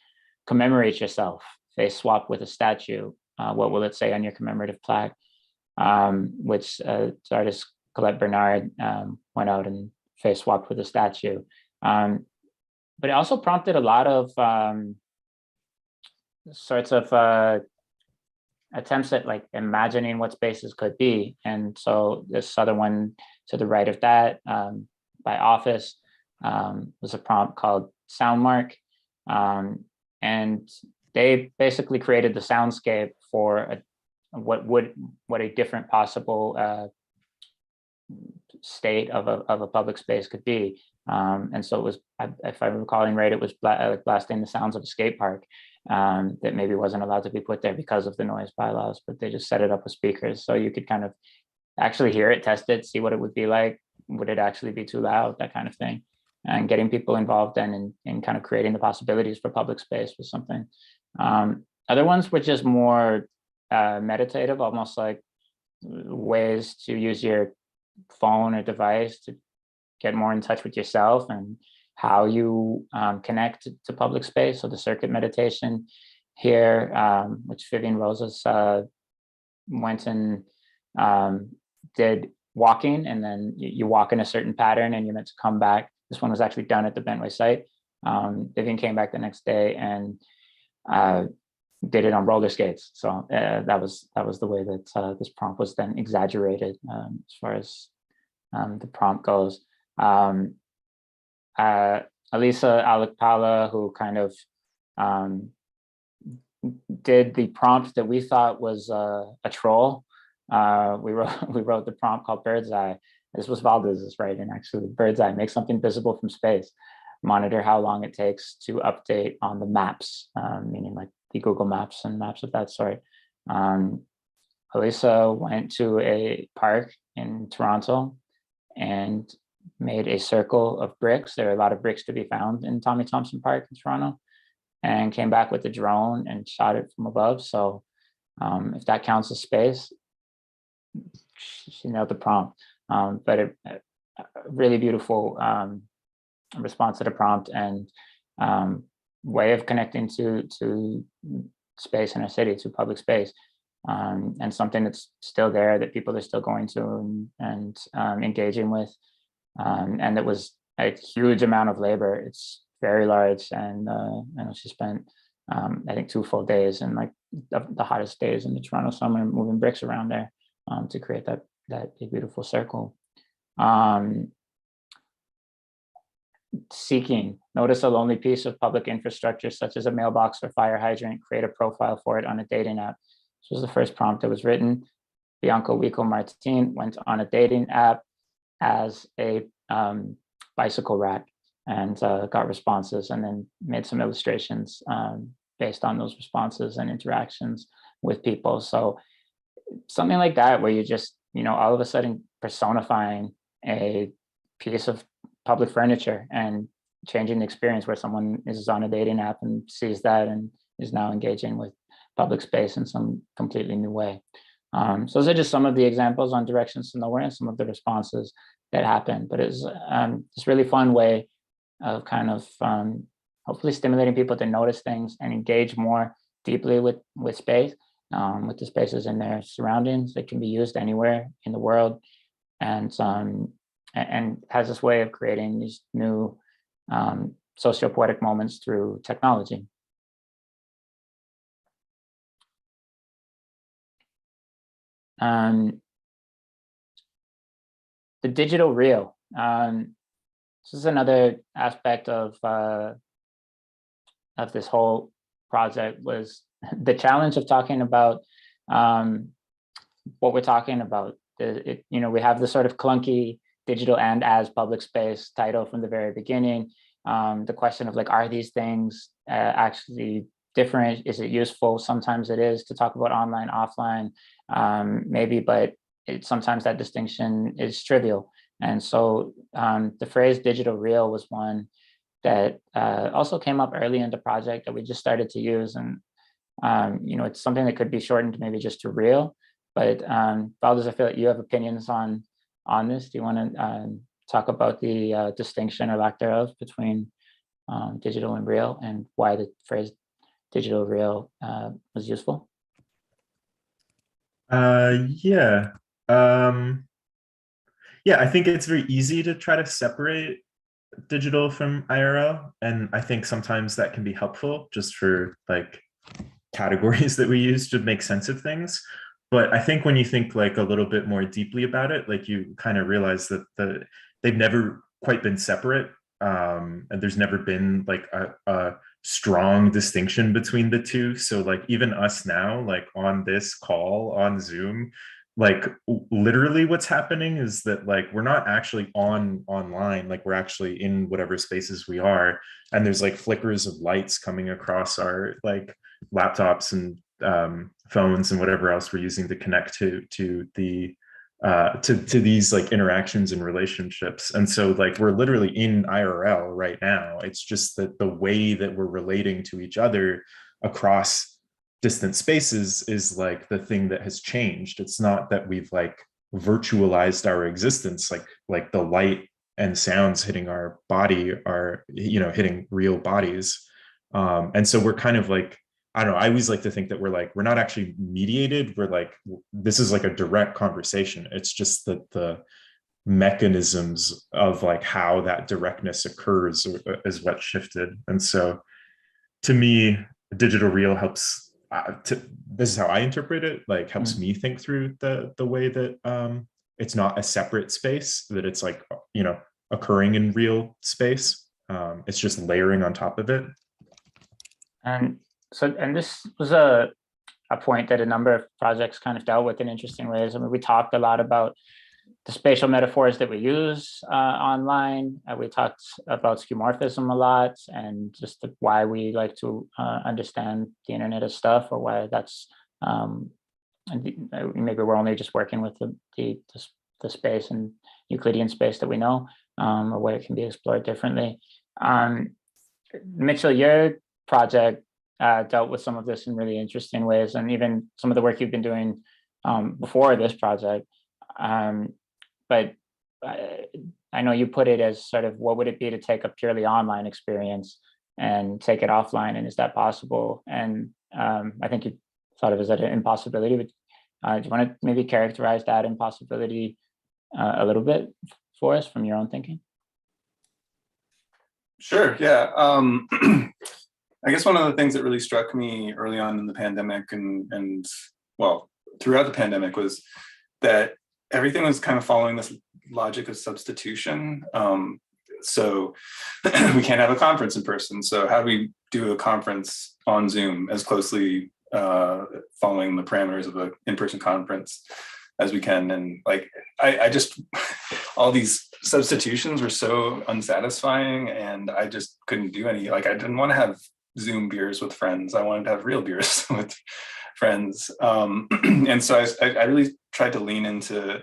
A: commemorate yourself, face swap with a statue. What will it say on your commemorative plaque? Which artist Colette Bernard went out and face swapped with a statue. But it also prompted a lot of sorts of attempts at like imagining what spaces could be. And so this other one to the right of that by Office was a prompt called Soundmark. And they basically created the soundscape for what a different possible state of a public space could be. And so it was, if I'm recalling right, it was blasting the sounds of a skate park that maybe wasn't allowed to be put there because of the noise bylaws, but they just set it up with speakers so you could kind of actually hear it, test it, see what it would be like. Would it actually be too loud? That kind of thing. And getting people involved in kind of creating the possibilities for public space was something. Other ones were just more meditative, almost like ways to use your phone or device to get more in touch with yourself and how you connect to public space. So the circuit meditation here, which Vivian Rosas went and did walking, and then you walk in a certain pattern and you're meant to come back. This one was actually done at the Bentway site. Vivian came back the next day and did it on roller skates. So that was the way that this prompt was then exaggerated as far as the prompt goes. Alisa Alekpala, who kind of did the prompt that we thought was a troll. We wrote the prompt called Bird's Eye. This was Valdez's writing, actually. Bird's Eye, make something visible from space. Monitor how long it takes to update on the maps, meaning like the Google Maps and maps of that sort. Alisa went to a park in Toronto and made a circle of bricks. There are a lot of bricks to be found in Tommy Thompson Park in Toronto, and came back with a drone and shot it from above. So if that counts as space, she nailed the prompt. But a really beautiful response to the prompt and way of connecting to space in our city, to public space, and something that's still there that people are still going to and engaging with. And it was a huge amount of labor. It's very large, and she spent I think 2 full days and like the hottest days in the Toronto summer moving bricks around there to create that beautiful circle. Seeking, notice a lonely piece of public infrastructure such as a mailbox or fire hydrant, create a profile for it on a dating app. This was the first prompt that was written. Bianca Wico Martin went on a dating app as a bicycle rack and got responses, and then made some illustrations based on those responses and interactions with people. So something like that, where you just, all of a sudden personifying a piece of public furniture and changing the experience, where someone is on a dating app and sees that and is now engaging with public space in some completely new way. So those are just some of the examples on Directions to Nowhere and some of the responses that happened. But it's this really fun way of kind of hopefully stimulating people to notice things and engage more deeply with space, with the spaces in their surroundings that can be used anywhere in the world, and has this way of creating these new socio-poetic moments through technology. The digital reel. This is another aspect of this whole project, was the challenge of talking about what we're talking about. We have this sort of clunky digital and as public space title from the very beginning. The question of like, are these things actually different? Is it useful? Sometimes it is to talk about online, offline, maybe, but sometimes that distinction is trivial. And so the phrase digital real was one that also came up early in the project that we just started to use. And, it's something that could be shortened maybe just to real. But Valdez, I feel like you have opinions on this. Do you want to talk about the distinction or lack thereof between digital and real, and why the phrase digital real was useful?
G: Yeah. Yeah, I think it's very easy to try to separate digital from IRL. And I think sometimes that can be helpful just for like categories that we use to make sense of things. But I think when you think like a little bit more deeply about it, like you kind of realize that they've never quite been separate. And there's never been like a strong distinction between the two. So like even us now, like on this call on Zoom, like literally what's happening is that like we're not actually online, like we're actually in whatever spaces we are, and there's like flickers of lights coming across our like laptops and phones and whatever else we're using to connect to the to these like interactions and relationships. And so like we're literally in IRL right now. It's just that the way that we're relating to each other across distant spaces is like the thing that has changed. It's not that we've like virtualized our existence, like the light and sounds hitting our body are, hitting real bodies. And so we're kind of like, I don't know, I always like to think that we're not actually mediated. We're like, this is like a direct conversation. It's just that the mechanisms of like how that directness occurs is what shifted. And so to me, digital real helps, this is how I interpret it, like helps me think through the way that it's not a separate space, that it's like, occurring in real space. It's just layering on top of it.
A: And this was a point that a number of projects kind of dealt with in interesting ways. I mean, we talked a lot about the spatial metaphors that we use online. We talked about skeuomorphism a lot, and just why we like to understand the Internet of Stuff, or why that's maybe we're only just working with the space and Euclidean space that we know, or where it can be explored differently. Mitchell, your project dealt with some of this in really interesting ways, and even some of the work you've been doing before this project. But I know you put it as sort of, what would it be to take a purely online experience and take it offline, and is that possible? And I think you thought of it as an impossibility, but do you want to maybe characterize that impossibility a little bit for us from your own thinking?
I: Sure, yeah. I guess one of the things that really struck me early on in the pandemic and well, throughout the pandemic, was that everything was kind of following this logic of substitution. So we can't have a conference in person. So how do we do a conference on Zoom as closely following the parameters of an in-person conference as we can? And like, I just, all these substitutions were so unsatisfying, and I just couldn't do any, like, I didn't want to have Zoom beers with friends. I wanted to have real beers with friends. And so I really tried to lean into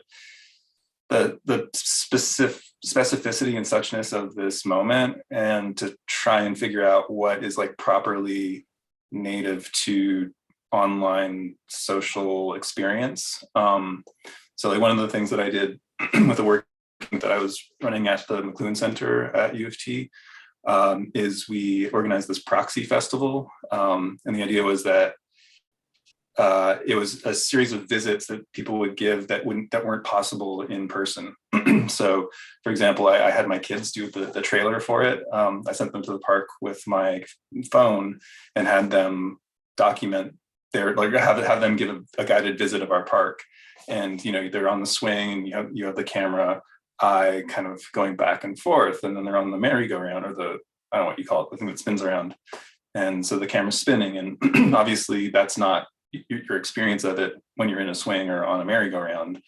I: the specificity and suchness of this moment, and to try and figure out what is like properly native to online social experience. So like one of the things that I did with the work that I was running at the McLuhan Center at U of T is we organized this proxy festival. And the idea was that it was a series of visits that people would give that weren't possible in person. So, for example, I had my kids do the trailer for it. I sent them to the park with my phone and had them document have them give a guided visit of our park. And they're on the swing, and you have the camera eye kind of going back and forth, and then they're on the merry-go-round, or I don't know what you call it, the thing that spins around. And so the camera's spinning, and obviously that's not your experience of it when you're in a swing or on a merry-go-round.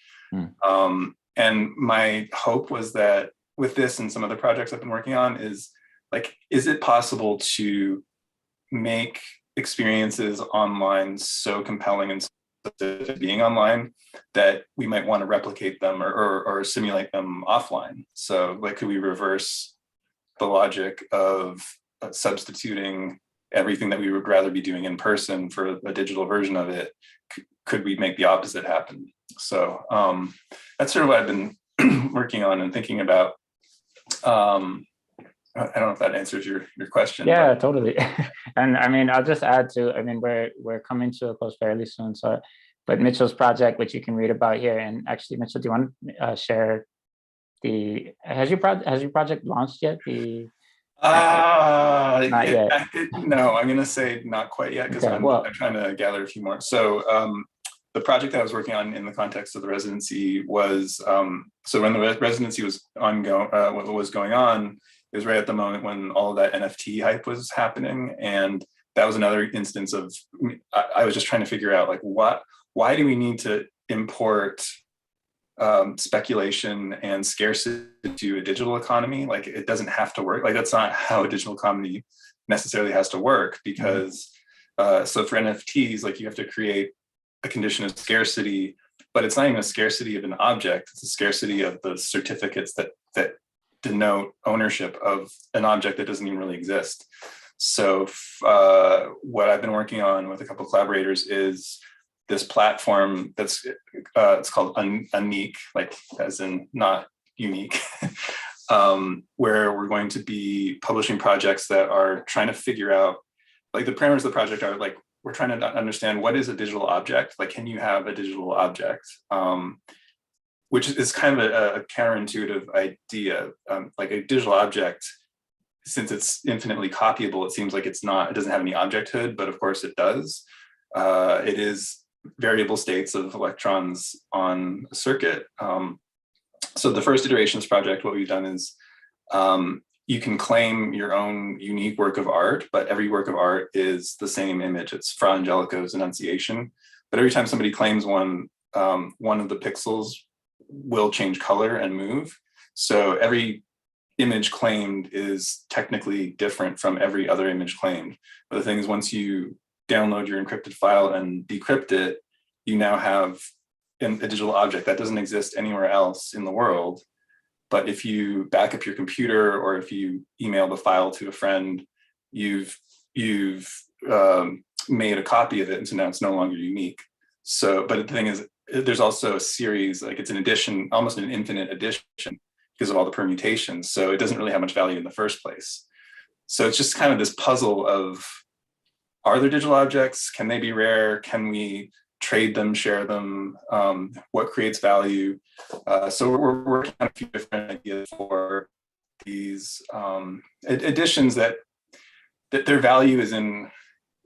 I: And my hope was that with this and some other projects I've been working on is it possible to make experiences online so compelling and specific being online that we might want to replicate them or simulate them offline. So like, could we reverse the logic of substituting everything that we would rather be doing in person for a digital version of it? Could we make the opposite happen? So that's sort of what I've been working on and thinking about. I don't know if that answers your question.
A: Yeah, but totally. And I mean, I'll just add to, I mean, we're coming to a close fairly soon. So, but Mitchell's project, which you can read about here, and actually, Mitchell, do you want to share has your project launched yet? Not yet.
I: No, I'm gonna say not quite yet, because I'm trying to gather a few more. So the project that I was working on in the context of the residency was, so when the residency was ongoing, what was going on, it was right at the moment when all of that NFT hype was happening. And that was another instance of, I was just trying to figure out, like, why do we need to import speculation and scarcity to a digital economy? Like, it doesn't have to work. Like, that's not how a digital economy necessarily has to work, because so for NFTs, like, you have to create a condition of scarcity, but it's not even a scarcity of an object, it's a scarcity of the certificates that denote ownership of an object that doesn't even really exist. So what I've been working on with a couple of collaborators is this platform that's it's called Unique, like as in not unique, where we're going to be publishing projects that are trying to figure out, like, the parameters of the project are like, we're trying to understand what is a digital object. Like, can you have a digital object? Which is kind of a counterintuitive idea. Like, a digital object, since it's infinitely copyable, it seems like it doesn't have any objecthood, but of course it does. It is variable states of electrons on a circuit. So the first iteration of this project, what we've done is, you can claim your own unique work of art, but every work of art is the same image. It's Fra Angelico's Annunciation. But every time somebody claims one of the pixels will change color and move. So every image claimed is technically different from every other image claimed. But the thing is, once you download your encrypted file and decrypt it, you now have a digital object that doesn't exist anywhere else in the world. But if you back up your computer, or if you email the file to a friend, you've made a copy of it, and so now it's no longer unique. So, but the thing is, there's also a series, like, it's an addition, almost an infinite addition, because of all the permutations. So it doesn't really have much value in the first place. So it's just kind of this puzzle of, are there digital objects? Can they be rare? Can we trade them, share them? What creates value? So we're working on a few different ideas for these additions that their value is in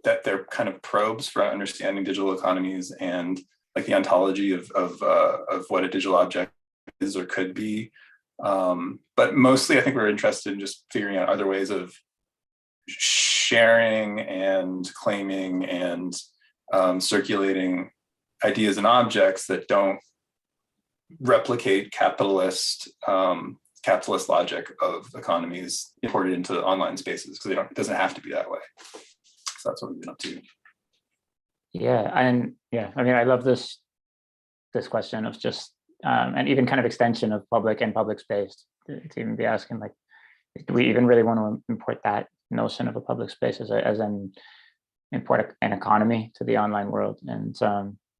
I: that they're kind of probes for understanding digital economies and, like, the ontology of what a digital object is or could be. But mostly, I think we're interested in just figuring out other ways of sharing and claiming and circulating ideas and objects that don't replicate capitalist logic of economies imported into online spaces, because it doesn't have to be that way. So that's what we've been up to.
A: Yeah, and yeah, I mean, I love this question of just and even kind of extension of public and public space to even be asking, like, do we even really want to import that notion of a public space as an import an economy to the online world? And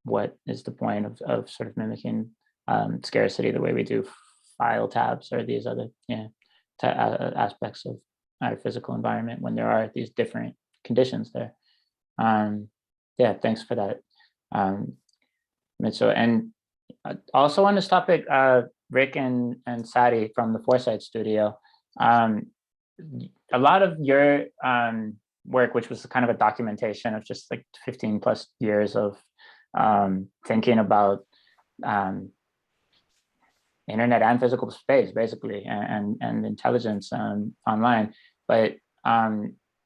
A: what is the point of sort of mimicking scarcity the way we do file tabs or these other aspects of our physical environment when there are these different conditions there? Yeah, thanks for that, Mitchell. And also on this topic, Rick and Sadi from the Foresight Studio, a lot of your work, which was kind of a documentation of just like 15 plus years of thinking about internet and physical space, basically, and intelligence online. But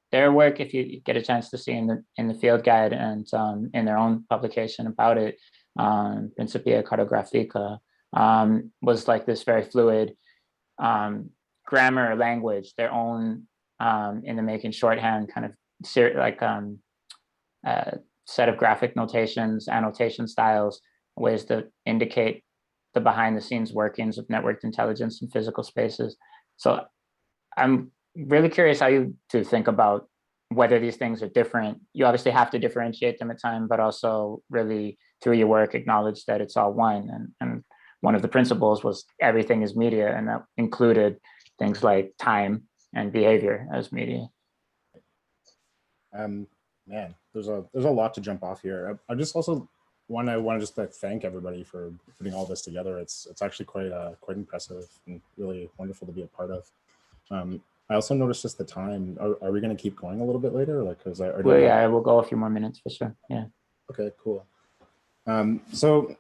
A: their work, if you get a chance to see in the field guide and in their own publication about it, Principia Cartographica, was like this very fluid grammar language, their own in the making shorthand kind of set of graphic notations, annotation styles, ways to indicate the behind the scenes workings of networked intelligence in physical spaces. So I'm really curious how you two think about whether these things are different. You obviously have to differentiate them at time, but also really through your work acknowledge that it's all one. And one of the principles was everything is media, and that included things like time and behavior as media.
J: Man, there's a lot to jump off here. I just also want to just like thank everybody for putting all this together. It's actually quite impressive and really wonderful to be a part of. I also noticed just the time. Are we going to keep going a little bit later? Like, because
A: well, yeah, we'll go a few more minutes for sure. Yeah.
J: Okay, cool. So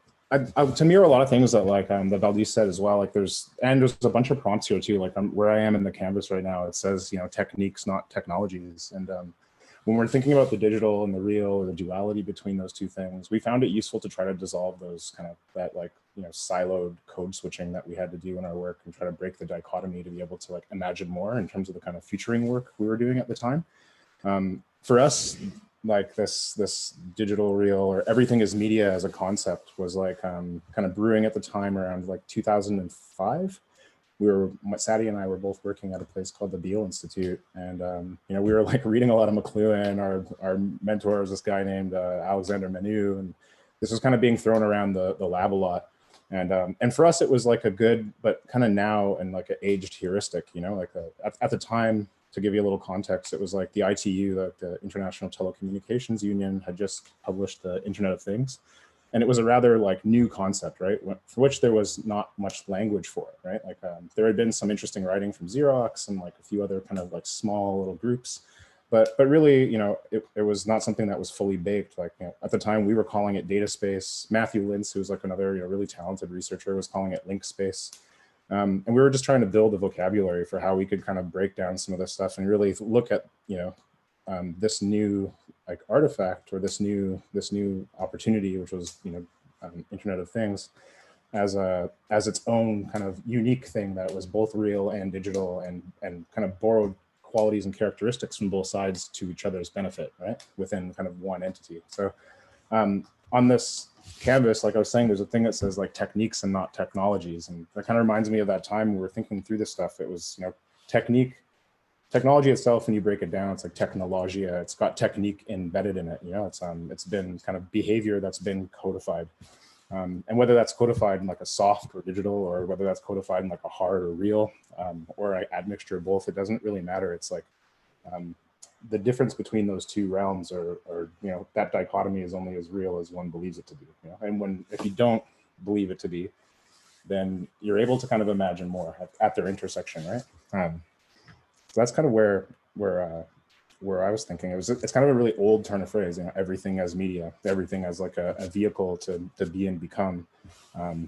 J: to mirror a lot of things that like that Valdez said as well. Like there's a bunch of prompts here too. Like where I am in the canvas right now, it says techniques, not technologies. And when we're thinking about the digital and the real, or the duality between those two things, we found it useful to try to dissolve those kind of siloed code switching that we had to do in our work, and try to break the dichotomy to be able to like imagine more in terms of the kind of featuring work we were doing at the time. For us, like this digital real, or everything is media as a concept, was like kind of brewing at the time around like 2005. Sadie and I were both working at a place called the Beale Institute, and we were like reading a lot of McLuhan. Our mentor was this guy named Alexander Menu, and this was kind of being thrown around the lab a lot. And for us, it was like a good, but kind of now and like an aged heuristic. At the time, to give you a little context, it was like the ITU, the International Telecommunications Union, had just published the Internet of Things. And it was a rather like new concept, right? For which there was not much language for it, right? Like there had been some interesting writing from Xerox and like a few other kind of like small little groups, but really, it was not something that was fully baked. Like at the time we were calling it data space. Matthew Lintz, who was like another really talented researcher, was calling it link space. And we were just trying to build a vocabulary for how we could kind of break down some of this stuff and really look at, this new like artifact, or this new opportunity, which was Internet of Things, as its own kind of unique thing that was both real and digital, and kind of borrowed qualities and characteristics from both sides to each other's benefit, right, within kind of one entity. So on this canvas, like I was saying, there's a thing that says like techniques and not technologies, and that kind of reminds me of that time we were thinking through this stuff. It was technology itself, when you break it down, it's like technologia. It's got technique embedded in it. It's been kind of behavior that's been codified, and whether that's codified in like a soft or digital, or whether that's codified in like a hard or real, or an admixture of both, it doesn't really matter. It's like the difference between those two realms, or that dichotomy is only as real as one believes it to be. And if you don't believe it to be, then you're able to kind of imagine more at their intersection, right? So that's kind of where I was thinking. It's kind of a really old turn of phrase, everything as media, everything as like a vehicle to be and become.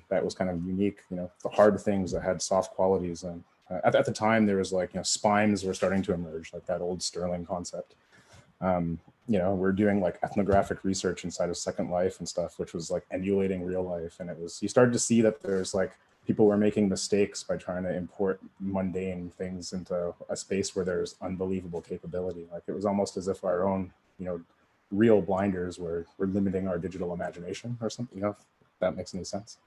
J: That was kind of unique, the hard things that had soft qualities. And at the time, there was like, spimes were starting to emerge, like that old Stirling concept. We're doing like ethnographic research inside of Second Life and stuff, which was like emulating real life. And you started to see that there's like, people were making mistakes by trying to import mundane things into a space where there's unbelievable capability. Like it was almost as if our own, real blinders were limiting our digital imagination or something, if that makes any sense.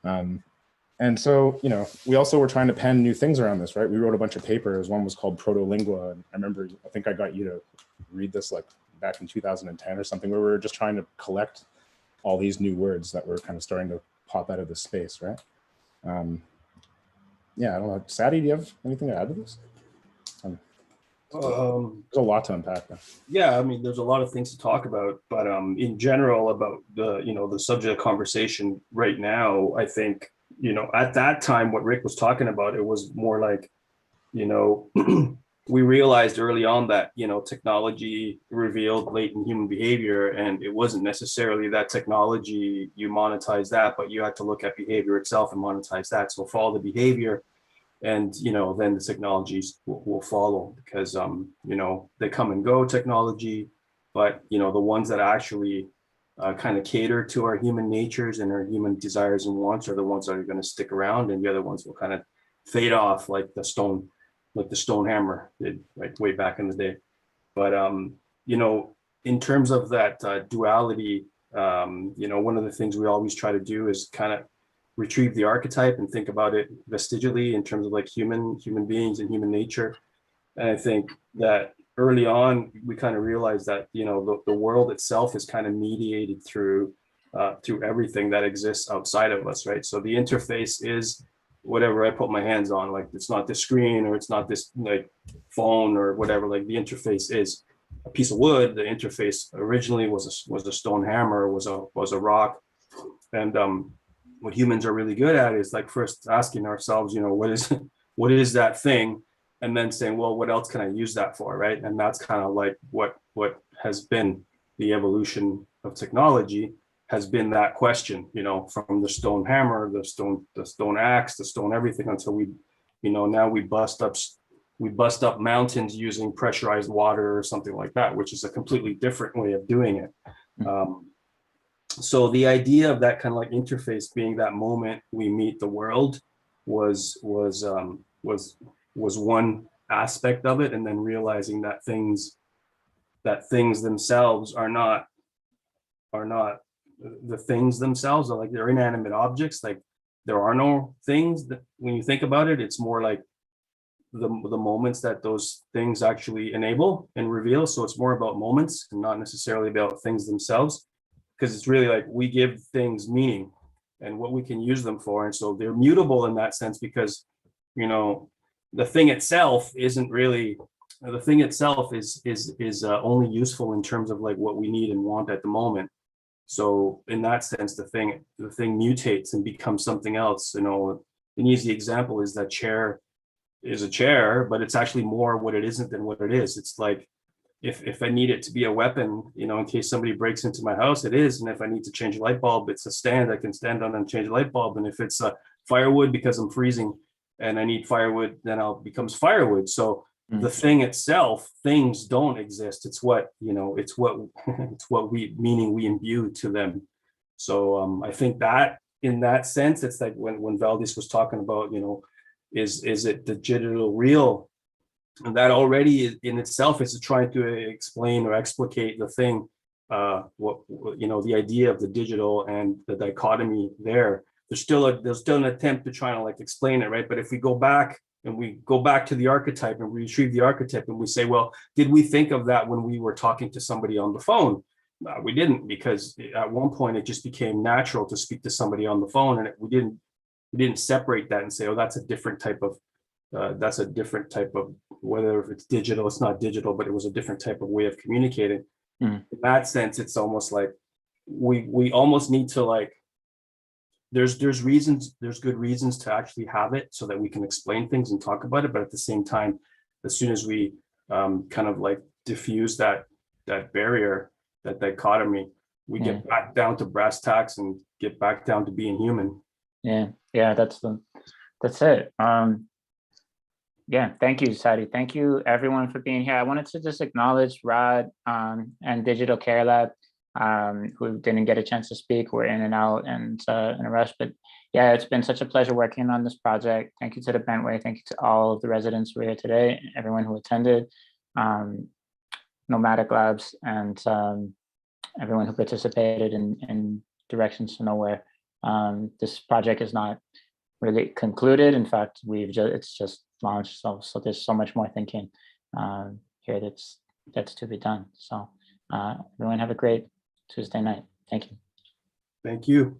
J: And so, we also were trying to pen new things around this, right? We wrote a bunch of papers. One was called Protolingua. And I remember, I think I got you to read this like back in 2010 or something, where we were just trying to collect all these new words that were kind of starting to pop out of the space, right? Yeah, I don't know. Sadie, do you have anything to add to this? There's a lot to unpack there.
K: Yeah, I mean, there's a lot of things to talk about, but in general, about the subject of conversation right now, I think, at that time, what Rick was talking about, it was more like, we realized early on that, technology revealed latent human behavior, and it wasn't necessarily that technology, you monetize that, but you had to look at behavior itself and monetize that. So follow the behavior, and, then the technologies will follow, because, they come and go, technology, but, the ones that actually kind of cater to our human natures and our human desires and wants are the ones that are going to stick around, and the other ones will kind of fade off like the stone hammer did, like way back in the day. But in terms of that duality, one of the things we always try to do is kind of retrieve the archetype and think about it vestigially in terms of like human beings and human nature. And I think that early on, we kind of realized that, the world itself is kind of mediated through everything that exists outside of us, right? So the interface is whatever I put my hands on, like it's not this screen or it's not this like phone or whatever, like the interface is a piece of wood. The interface originally was a stone hammer, was a rock. And what humans are really good at is like first asking ourselves, what is that thing? And then saying, well, what else can I use that for, right? And that's kind of like what has been the evolution of technology, has been that question, from the stone hammer, the stone axe, the stone everything, until we, now we bust up mountains using pressurized water or something like that, which is a completely different way of doing it. So the idea of that kind of like interface being that moment we meet the world was one aspect of it, and then realizing that things themselves are not the things themselves, are like they're inanimate objects. Like there are no things that, when you think about it, it's more like the moments that those things actually enable and reveal. So it's more about moments and not necessarily about things themselves, because it's really like we give things meaning and what we can use them for. And so they're mutable in that sense, because the thing itself isn't really, the thing itself is only useful in terms of like what we need and want at the moment. So in that sense, the thing mutates and becomes something else. An easy example is that chair is a chair, but it's actually more what it isn't than what it is. It's like, if I need it to be a weapon, in case somebody breaks into my house, it is. And if I need to change a light bulb, it's a stand I can stand on and change a light bulb. And if it's a firewood because I'm freezing and I need firewood, then it becomes firewood. So the thing itself, things don't exist. It's what, it's what we imbue to them. So I think that in that sense, it's like when Valdis was talking about, is it the digital real? And that already in itself is trying to explain or explicate the thing, the idea of the digital and the dichotomy there. There's still an attempt to try to like explain it, right? But if we go back to the archetype and we retrieve the archetype and we say, well, did we think of that when we were talking to somebody on the phone? No, we didn't, because at one point it just became natural to speak to somebody on the phone, and we didn't separate that and say, oh, that's a different type of whether if it's digital, it's not digital, but it was a different type of way of communicating. In that sense, it's almost like we almost need to like, there's good reasons to actually have it so that we can explain things and talk about it. But at the same time, as soon as we kind of like diffuse that barrier, that dichotomy, we get back down to brass tacks and get back down to being human.
A: Yeah, that's it. Yeah, thank you, Sadi. Thank you everyone for being here. I wanted to just acknowledge Rod and Digital Care Lab, who didn't get a chance to speak. We're in and out and in a rush, but yeah, it's been such a pleasure working on this project. Thank you to the Bentway. Thank you to all of the residents who are here today, everyone who attended, Nomadic Labs, and everyone who participated in Directions to Nowhere. This project is not really concluded. In fact, it's just launched. So there's so much more thinking here that's to be done. So everyone have a great Tuesday night. Thank you.
K: Thank you.